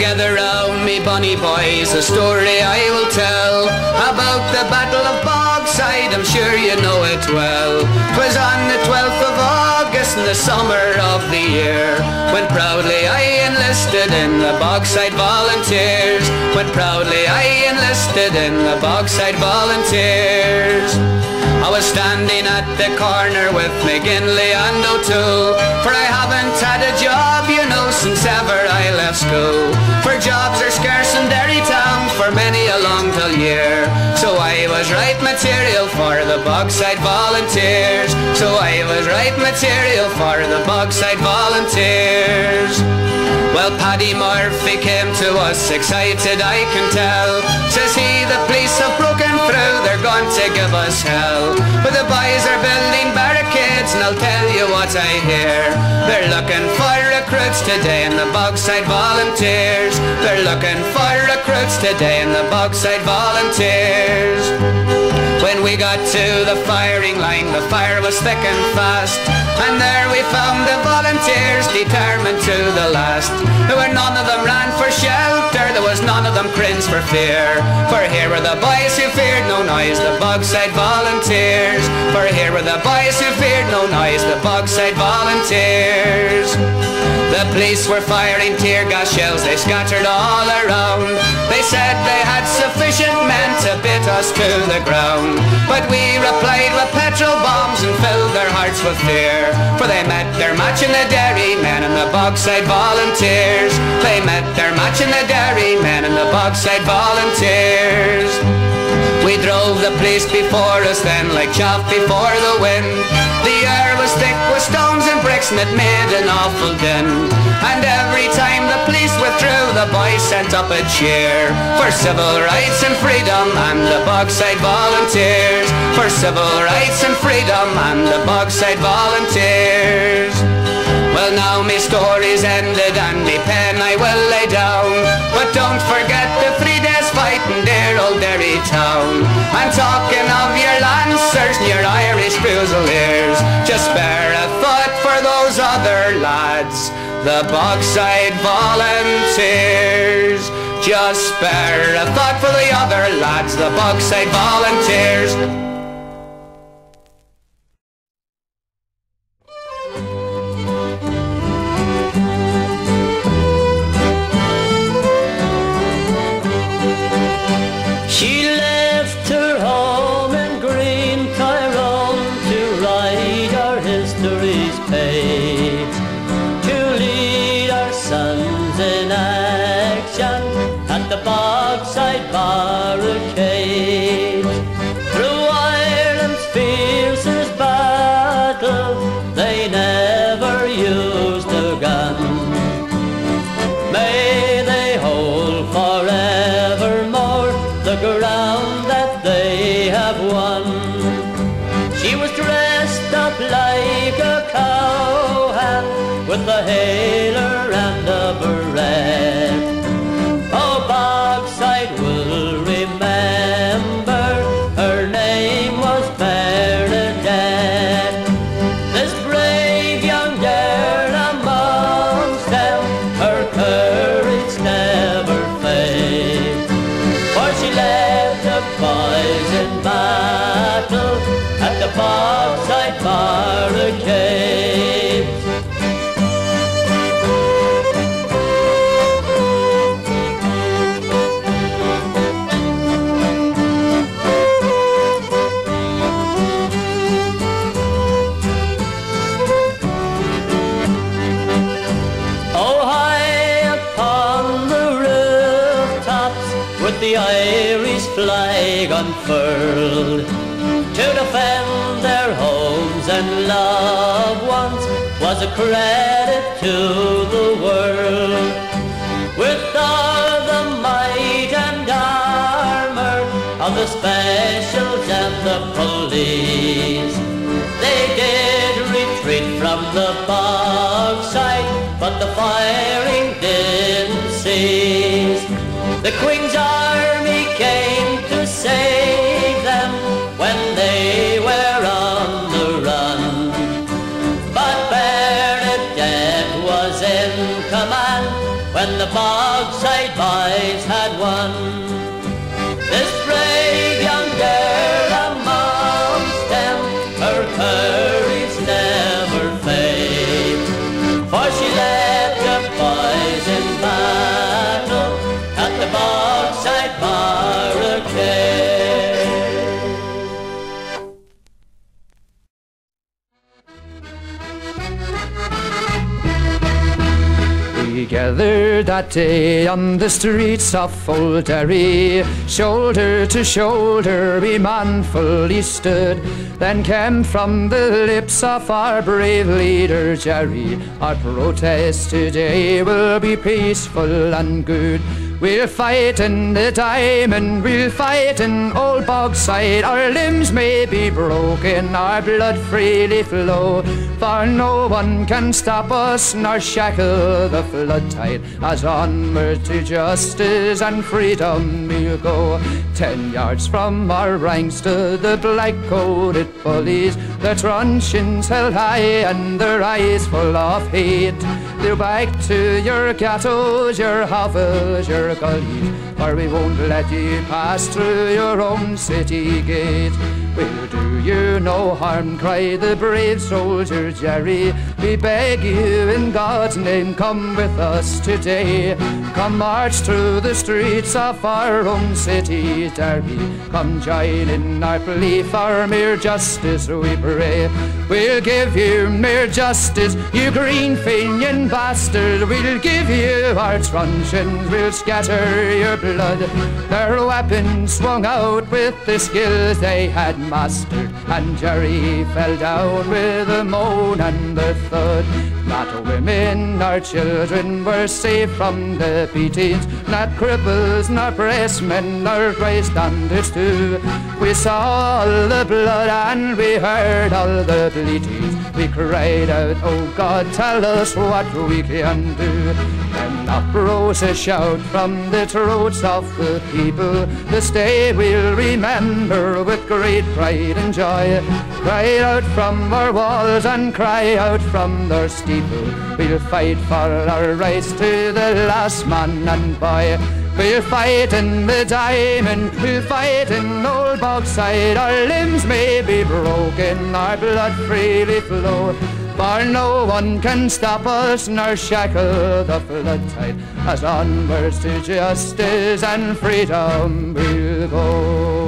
gather round me, bonny boys, a story I will tell about the Battle of Bogside. I'm sure you know it well. 'Twas on the 12th of August in the summer of the year, when proudly I enlisted in the Bogside Volunteers. When proudly I enlisted in the Bogside Volunteers. I was standing at the corner with McGinley and O'Toole, for I haven't had a job, you know, since ever I left school. For jobs are scarce in Derrytown for many a long dull year, so I was right material for the Bogside Volunteers. So I was right material for the Bogside Volunteers. Well, Paddy Murphy came to us excited, I can tell. Says he, the police have broken through, they're going to give us hell. But the boys are building barricades, and I'll tell you what I hear. They're looking for recruits today in the Bogside Volunteers. They're looking for recruits today in the Bogside Volunteers. When we got to the firing line, the fire was thick and fast, and there we found the volunteers determined to the last. There were none of them ran for shelter, there was none of them cringed for fear. For here were the boys who feared no noise, the Bogside Volunteers. For here were the boys who feared no noise, the Bogside Volunteers. The police were firing tear gas shells, they scattered all around. They said they had sufficient men to beat us to the ground. But we replied with petrol bombs and filled their hearts with fear. For they met their match in the Derry men and the Bogside Volunteers. They met their match in the Derry men and the Bogside Volunteers. We drove the police before us then like chaff before the wind. The air was thick with stones and bricks and it made an awful din. And every time the police withdrew, the boys sent up a cheer for civil rights and freedom and the Bogside Volunteers. For civil rights and freedom and the Bogside Volunteers. Well, now me story's ended and me pen I will lay down, but don't forget the 3 days fight in dear old Derry town. I'm talking of your Lancers and your Irish Fusiliers. Just spare a thought for those other lads, the Bogside Volunteers. Just spare a thought for the other lads, the Bogside Volunteers. She left her home in green Tyrone to write our history's page, to lead our sons in action at the Bogside barricade. Through Ireland's fiercest battle, they never used a gun. May they hold forevermore the ground that they have won. She was dressed up like a cowhand with a hailer and a beret. Oh, Bogside will remember her name was Bernadette. This brave young girl amongst them, her courage never failed. For she led the boys in battle at the Bogside barricades. Oh, high upon the rooftops with the Irish flag unfurled, to defend their homes and loved ones was a credit to the world. With all the might and armor of the specials and the police, they did retreat from the Bogside, but the firing didn't cease. The Queen's army came to save them when they were on the run. But Bernadette was in command when the the Bogside Boys had won. This brave young girl amongst them, her courage never fades, for she led the boys in battle at the Bogside barricade. We gathered that day on the streets of Old Derry, shoulder to shoulder we manfully stood. Then came from the lips of our brave leader Jerry, our protest today will be peaceful and good. We'll fight in the diamond, we'll fight in Old Bogside. Our limbs may be broken, our blood freely flow, for no one can stop us nor shackle the flood tide, as onward to justice and freedom we'll go. 10 yards from our ranks stood the black-coated bullies, their truncheons held high and their eyes full of hate. They're back to your ghettos, your hovels, your gullies, for we won't let you pass through your own city gate. We'll do you no harm, cried the brave soldier Jerry. We beg you in God's name, come with us today. Come march through the streets of our own city, Derry. Come join in our plea for mere justice, we pray. We'll give you mere justice, you green Fenian bastard. We'll give you our truncheons, we'll scatter your blood. Their weapons swung out with the skills they had mastered, and Jerry fell down with a moan and a thud. Not women nor children were safe from the beatings, not cripples nor pressmen nor bystanders too. We saw all the blood and we heard all the bleatings. We cried out, oh God, tell us what we can do. Then up rose a shout from the throats of the people. This day we'll remember with great pride and joy. Cry out from our walls and cry out from their steeple. We'll fight for our rights to the last man and boy. We'll fight in the diamond, we'll fight in Old Bogside. Our limbs may be broken, our blood freely flow, for no one can stop us nor shackle the flood tide, as onwards to justice and freedom we'll go.